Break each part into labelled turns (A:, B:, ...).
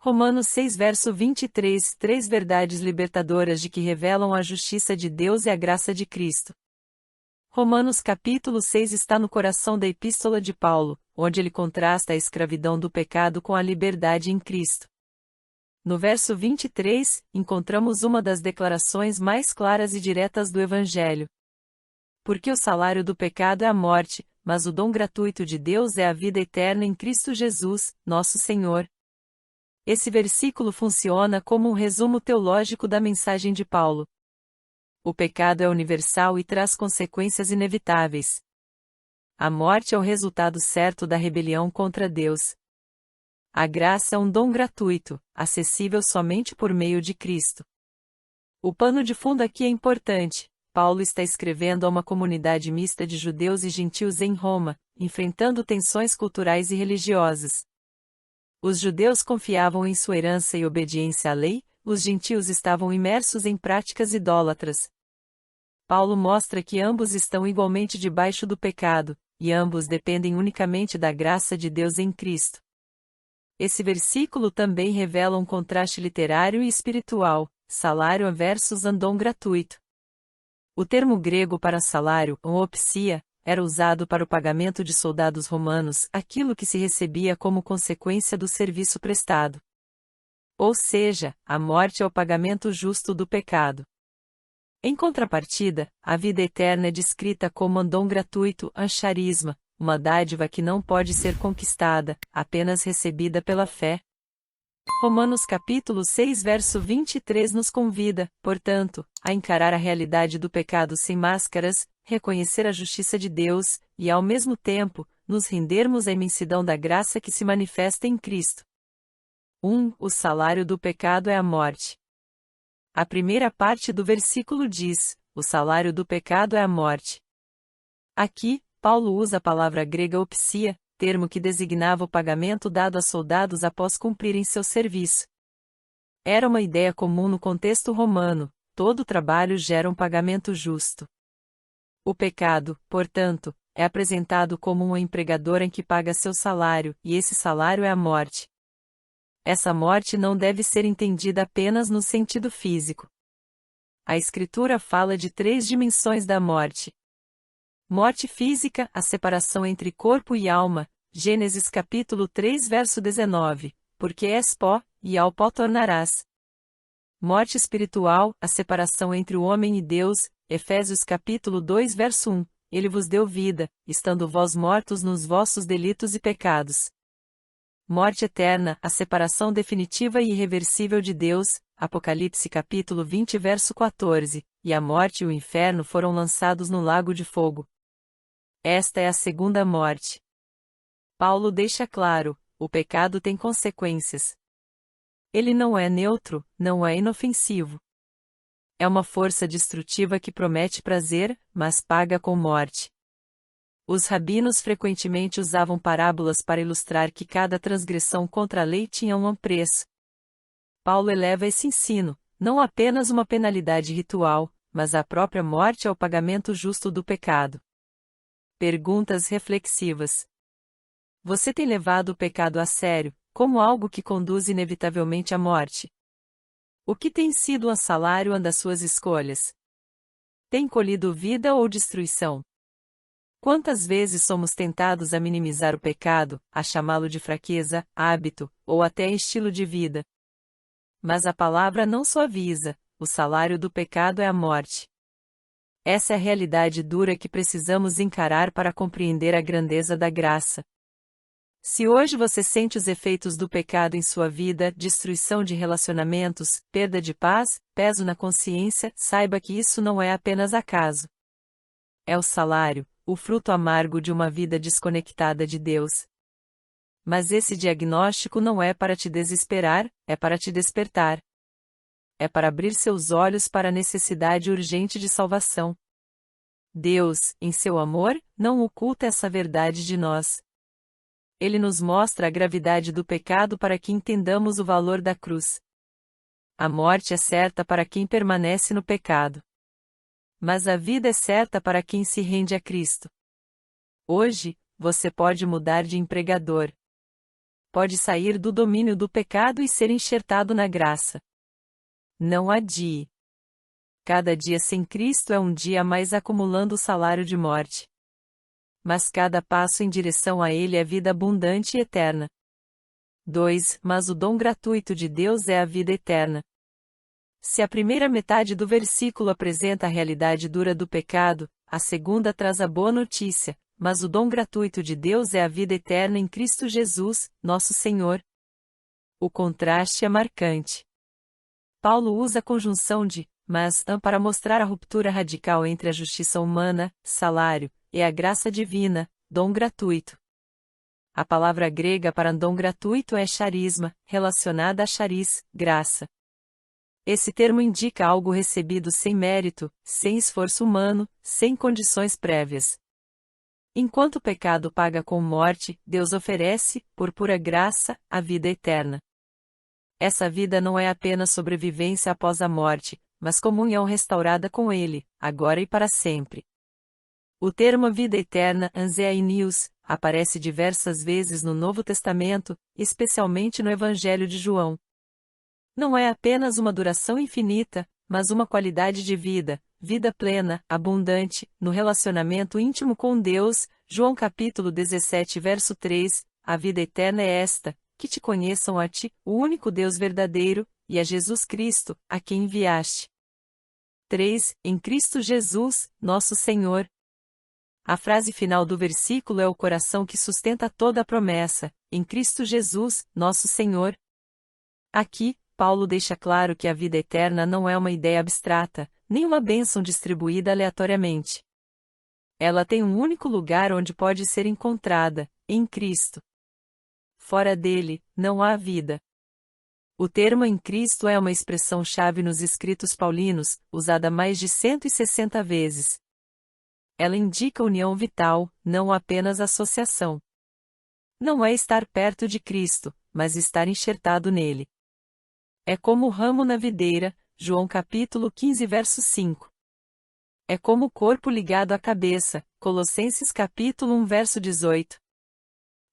A: Romanos 6 verso 23, três verdades libertadoras de que revelam a justiça de Deus e a graça de Cristo. Romanos capítulo 6 está no coração da epístola de Paulo, onde ele contrasta a escravidão do pecado com a liberdade em Cristo. No verso 23, encontramos uma das declarações mais claras e diretas do Evangelho. Porque o salário do pecado é a morte, mas o dom gratuito de Deus é a vida eterna em Cristo Jesus, nosso Senhor. Esse versículo funciona como um resumo teológico da mensagem de Paulo. O pecado é universal e traz consequências inevitáveis. A morte é o resultado certo da rebelião contra Deus. A graça é um dom gratuito, acessível somente por meio de Cristo. O pano de fundo aqui é importante. Paulo está escrevendo a uma comunidade mista de judeus e gentios em Roma, enfrentando tensões culturais e religiosas. Os judeus confiavam em sua herança e obediência à lei, os gentios estavam imersos em práticas idólatras. Paulo mostra que ambos estão igualmente debaixo do pecado, e ambos dependem unicamente da graça de Deus em Cristo. Esse versículo também revela um contraste literário e espiritual, salário versus dom gratuito. O termo grego para salário, opsia, era usado para o pagamento de soldados romanos, aquilo que se recebia como consequência do serviço prestado. Ou seja, a morte é o pagamento justo do pecado. Em contrapartida, a vida eterna é descrita como dom gratuito, charisma, uma dádiva que não pode ser conquistada, apenas recebida pela fé. Romanos capítulo 6 verso 23 nos convida, portanto, a encarar a realidade do pecado sem máscaras, reconhecer a justiça de Deus, e ao mesmo tempo, nos rendermos à imensidão da graça que se manifesta em Cristo. 1. O salário do pecado é a morte. A primeira parte do versículo diz: o salário do pecado é a morte. Aqui, Paulo usa a palavra grega opsia, termo que designava o pagamento dado a soldados após cumprirem seu serviço. Era uma ideia comum no contexto romano: todo trabalho gera um pagamento justo. O pecado, portanto, é apresentado como um empregador em que paga seu salário, e esse salário é a morte. Essa morte não deve ser entendida apenas no sentido físico. A Escritura fala de três dimensões da morte. Morte física, a separação entre corpo e alma, Gênesis capítulo 3 verso 19, porque és pó, e ao pó tornarás. Morte espiritual, a separação entre o homem e Deus, Efésios capítulo 2 verso 1, ele vos deu vida, estando vós mortos nos vossos delitos e pecados. Morte eterna, a separação definitiva e irreversível de Deus, Apocalipse capítulo 20 verso 14, e a morte e o inferno foram lançados no lago de fogo. Esta é a segunda morte. Paulo deixa claro: o pecado tem consequências. Ele não é neutro, não é inofensivo. É uma força destrutiva que promete prazer, mas paga com morte. Os rabinos frequentemente usavam parábolas para ilustrar que cada transgressão contra a lei tinha um preço. Paulo eleva esse ensino, não apenas uma penalidade ritual, mas a própria morte ao pagamento justo do pecado. Perguntas reflexivas. Você tem levado o pecado a sério, como algo que conduz inevitavelmente à morte? O que tem sido o salário das suas escolhas? Tem colhido vida ou destruição? Quantas vezes somos tentados a minimizar o pecado, a chamá-lo de fraqueza, hábito, ou até estilo de vida? Mas a palavra não suaviza: o salário do pecado é a morte. Essa é a realidade dura que precisamos encarar para compreender a grandeza da graça. Se hoje você sente os efeitos do pecado em sua vida, destruição de relacionamentos, perda de paz, peso na consciência, saiba que isso não é apenas acaso. É o salário, o fruto amargo de uma vida desconectada de Deus. Mas esse diagnóstico não é para te desesperar, é para te despertar. É para abrir seus olhos para a necessidade urgente de salvação. Deus, em seu amor, não oculta essa verdade de nós. Ele nos mostra a gravidade do pecado para que entendamos o valor da cruz. A morte é certa para quem permanece no pecado. Mas a vida é certa para quem se rende a Cristo. Hoje, você pode mudar de empregador. pode sair do domínio do pecado e ser enxertado na graça. Não adie. Cada dia sem Cristo é um dia a mais acumulando o salário de morte. Mas cada passo em direção a Ele é vida abundante e eterna. 2. Mas o dom gratuito de Deus é a vida eterna. Se a primeira metade do versículo apresenta a realidade dura do pecado, a segunda traz a boa notícia, mas o dom gratuito de Deus é a vida eterna em Cristo Jesus, nosso Senhor. O contraste é marcante. Paulo usa a conjunção de mas para mostrar a ruptura radical entre a justiça humana, salário, e a graça divina, dom gratuito. A palavra grega para dom gratuito é charisma, relacionada a charis, graça. Esse termo indica algo recebido sem mérito, sem esforço humano, sem condições prévias. Enquanto o pecado paga com morte, Deus oferece, por pura graça, a vida eterna. Essa vida não é apenas sobrevivência após a morte, mas comunhão restaurada com Ele, agora e para sempre. O termo vida eterna, anzeainios, aparece diversas vezes no Novo Testamento, especialmente no Evangelho de João. Não é apenas uma duração infinita, mas uma qualidade de vida, vida plena, abundante, no relacionamento íntimo com Deus. João capítulo 17 verso 3, a vida eterna é esta, que te conheçam a ti, o único Deus verdadeiro, e a Jesus Cristo, a quem enviaste. 3. Em Cristo Jesus, nosso Senhor. A frase final do versículo é o coração que sustenta toda a promessa, em Cristo Jesus, nosso Senhor. Aqui, Paulo deixa claro que a vida eterna não é uma ideia abstrata, nem uma bênção distribuída aleatoriamente. Ela tem um único lugar onde pode ser encontrada, em Cristo. Fora dele, não há vida. O termo em Cristo é uma expressão-chave nos escritos paulinos, usada mais de 160 vezes. Ela indica união vital, não apenas associação. Não é estar perto de Cristo, mas estar enxertado nele. É como o ramo na videira, João capítulo 15 verso 5. É como o corpo ligado à cabeça, Colossenses capítulo 1 verso 18.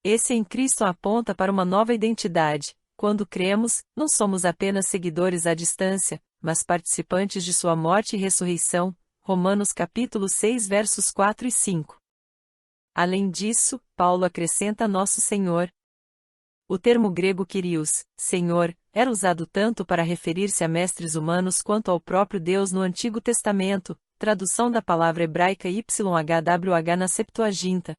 A: Esse em Cristo aponta para uma nova identidade. Quando cremos, não somos apenas seguidores à distância, mas participantes de sua morte e ressurreição, Romanos capítulo 6 versos 4 e 5. Além disso, Paulo acrescenta nosso Senhor. O termo grego Kyrios, Senhor, era usado tanto para referir-se a mestres humanos quanto ao próprio Deus no Antigo Testamento, tradução da palavra hebraica YHWH na Septuaginta.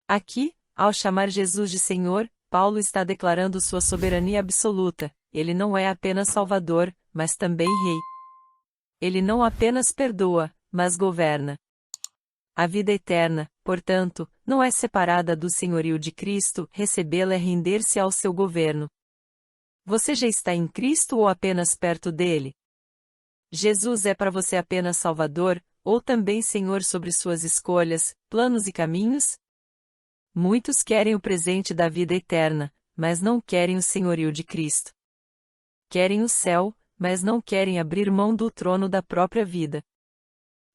A: Aqui, ao chamar Jesus de Senhor, Paulo está declarando sua soberania absoluta. Ele não é apenas Salvador, mas também Rei. Ele não apenas perdoa, mas governa. A vida eterna, portanto, não é separada do senhorio de Cristo, recebê-la é render-se ao seu governo. Você já está em Cristo ou apenas perto dele? Jesus é para você apenas Salvador, ou também Senhor sobre suas escolhas, planos e caminhos? Muitos querem o presente da vida eterna, mas não querem o senhorio de Cristo. Querem o céu, mas não querem abrir mão do trono da própria vida.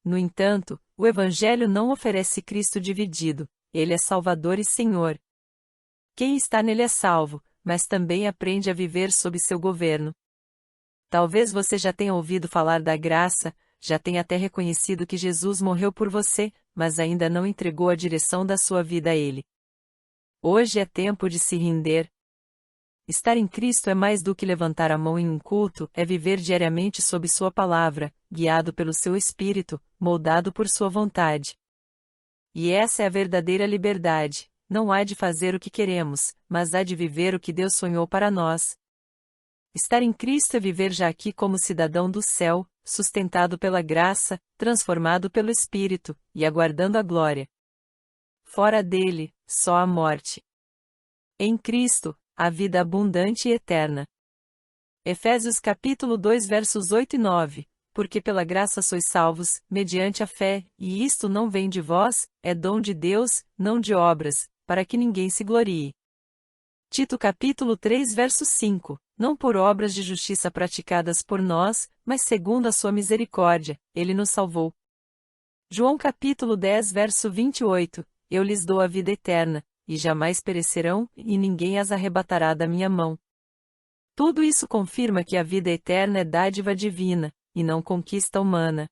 A: No entanto, o Evangelho não oferece Cristo dividido, ele é Salvador e Senhor. Quem está nele é salvo, mas também aprende a viver sob seu governo. Talvez você já tenha ouvido falar da graça, já tenha até reconhecido que Jesus morreu por você, mas ainda não entregou a direção da sua vida a Ele. Hoje é tempo de se render. Estar em Cristo é mais do que levantar a mão em um culto, é viver diariamente sob sua palavra, guiado pelo seu Espírito, moldado por sua vontade. E essa é a verdadeira liberdade, não há de fazer o que queremos, mas há de viver o que Deus sonhou para nós. Estar em Cristo é viver já aqui como cidadão do céu, sustentado pela graça, transformado pelo Espírito, e aguardando a glória. Fora dele, só a morte. Em Cristo, a vida abundante e eterna. Efésios capítulo 2 versos 8 e 9. Porque pela graça sois salvos, mediante a fé, e isto não vem de vós, é dom de Deus, não de obras, para que ninguém se glorie. Tito capítulo 3 verso 5. Não por obras de justiça praticadas por nós, mas segundo a sua misericórdia, ele nos salvou. João capítulo 10 verso 28. Eu lhes dou a vida eterna, e jamais perecerão, e ninguém as arrebatará da minha mão. Tudo isso confirma que a vida eterna é dádiva divina, e não conquista humana.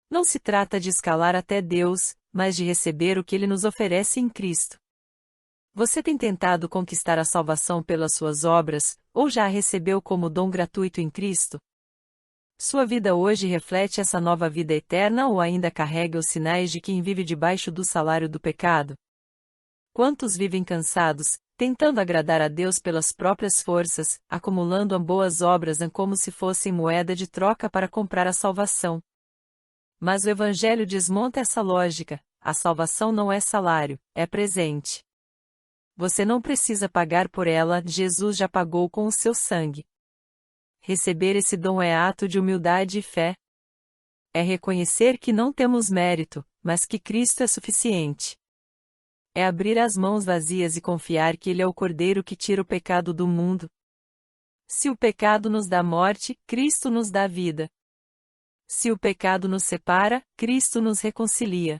A: Não se trata de escalar até Deus, mas de receber o que Ele nos oferece em Cristo. Você tem tentado conquistar a salvação pelas suas obras, ou já a recebeu como dom gratuito em Cristo? Sua vida hoje reflete essa nova vida eterna ou ainda carrega os sinais de quem vive debaixo do salário do pecado? Quantos vivem cansados, tentando agradar a Deus pelas próprias forças, acumulando boas obras como se fossem moeda de troca para comprar a salvação? Mas o Evangelho desmonta essa lógica. A salvação não é salário, é presente. Você não precisa pagar por ela, Jesus já pagou com o seu sangue. Receber esse dom é ato de humildade e fé. É reconhecer que não temos mérito, mas que Cristo é suficiente. É abrir as mãos vazias e confiar que Ele é o Cordeiro que tira o pecado do mundo. Se o pecado nos dá morte, Cristo nos dá vida. Se o pecado nos separa, Cristo nos reconcilia.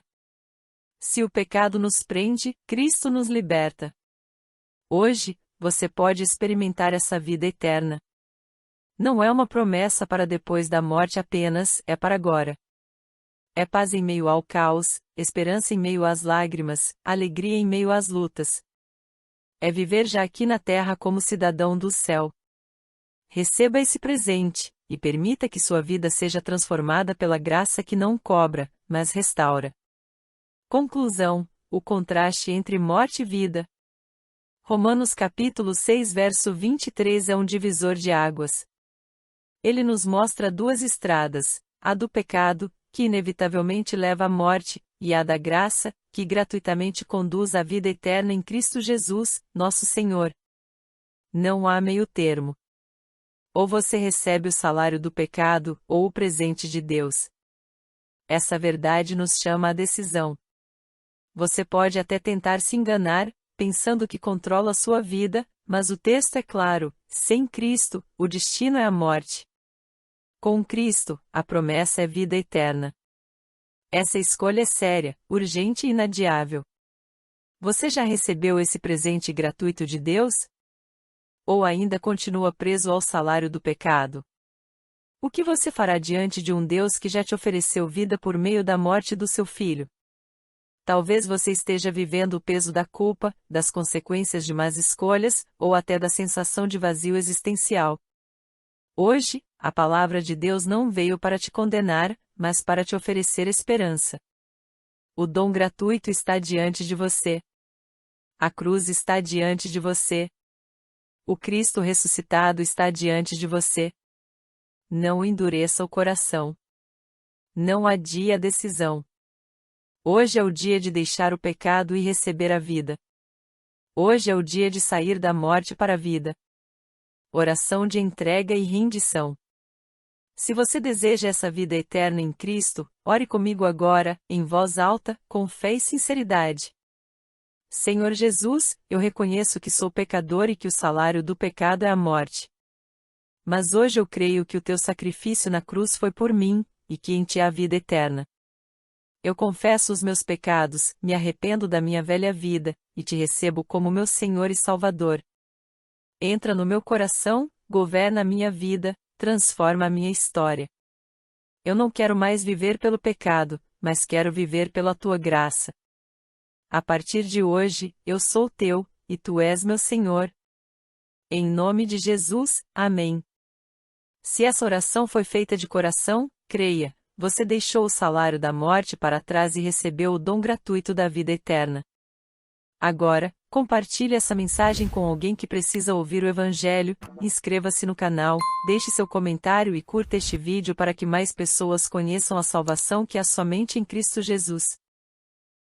A: Se o pecado nos prende, Cristo nos liberta. Hoje, você pode experimentar essa vida eterna. Não é uma promessa para depois da morte apenas, é para agora. É paz em meio ao caos, esperança em meio às lágrimas, alegria em meio às lutas. É viver já aqui na terra como cidadão do céu. Receba esse presente, e permita que sua vida seja transformada pela graça que não cobra, mas restaura. Conclusão: o contraste entre morte e vida. Romanos capítulo 6 verso 23 é um divisor de águas. Ele nos mostra duas estradas, a do pecado, que inevitavelmente leva à morte, e a da graça, que gratuitamente conduz à vida eterna em Cristo Jesus, nosso Senhor. Não há meio termo. Ou você recebe o salário do pecado, ou o presente de Deus. Essa verdade nos chama à decisão. Você pode até tentar se enganar, pensando que controla sua vida, mas o texto é claro: sem Cristo, o destino é a morte. Com Cristo, a promessa é vida eterna. Essa escolha é séria, urgente e inadiável. Você já recebeu esse presente gratuito de Deus? Ou ainda continua preso ao salário do pecado? O que você fará diante de um Deus que já te ofereceu vida por meio da morte do seu filho? Talvez você esteja vivendo o peso da culpa, das consequências de más escolhas, ou até da sensação de vazio existencial. Hoje, a palavra de Deus não veio para te condenar, mas para te oferecer esperança. O dom gratuito está diante de você. A cruz está diante de você. O Cristo ressuscitado está diante de você. Não endureça o coração. Não adie a decisão. Hoje é o dia de deixar o pecado e receber a vida. Hoje é o dia de sair da morte para a vida. Oração de entrega e rendição. Se você deseja essa vida eterna em Cristo, ore comigo agora, em voz alta, com fé e sinceridade. Senhor Jesus, eu reconheço que sou pecador e que o salário do pecado é a morte. Mas hoje eu creio que o teu sacrifício na cruz foi por mim, e que em ti há vida eterna. Eu confesso os meus pecados, me arrependo da minha velha vida, e te recebo como meu Senhor e Salvador. Entra no meu coração, governa a minha vida, transforma a minha história. Eu não quero mais viver pelo pecado, mas quero viver pela tua graça. A partir de hoje, eu sou teu, e tu és meu Senhor. Em nome de Jesus, amém. Se essa oração foi feita de coração, creia. Você deixou o salário da morte para trás e recebeu o dom gratuito da vida eterna. Agora, compartilhe essa mensagem com alguém que precisa ouvir o Evangelho, inscreva-se no canal, deixe seu comentário e curta este vídeo para que mais pessoas conheçam a salvação que há somente em Cristo Jesus.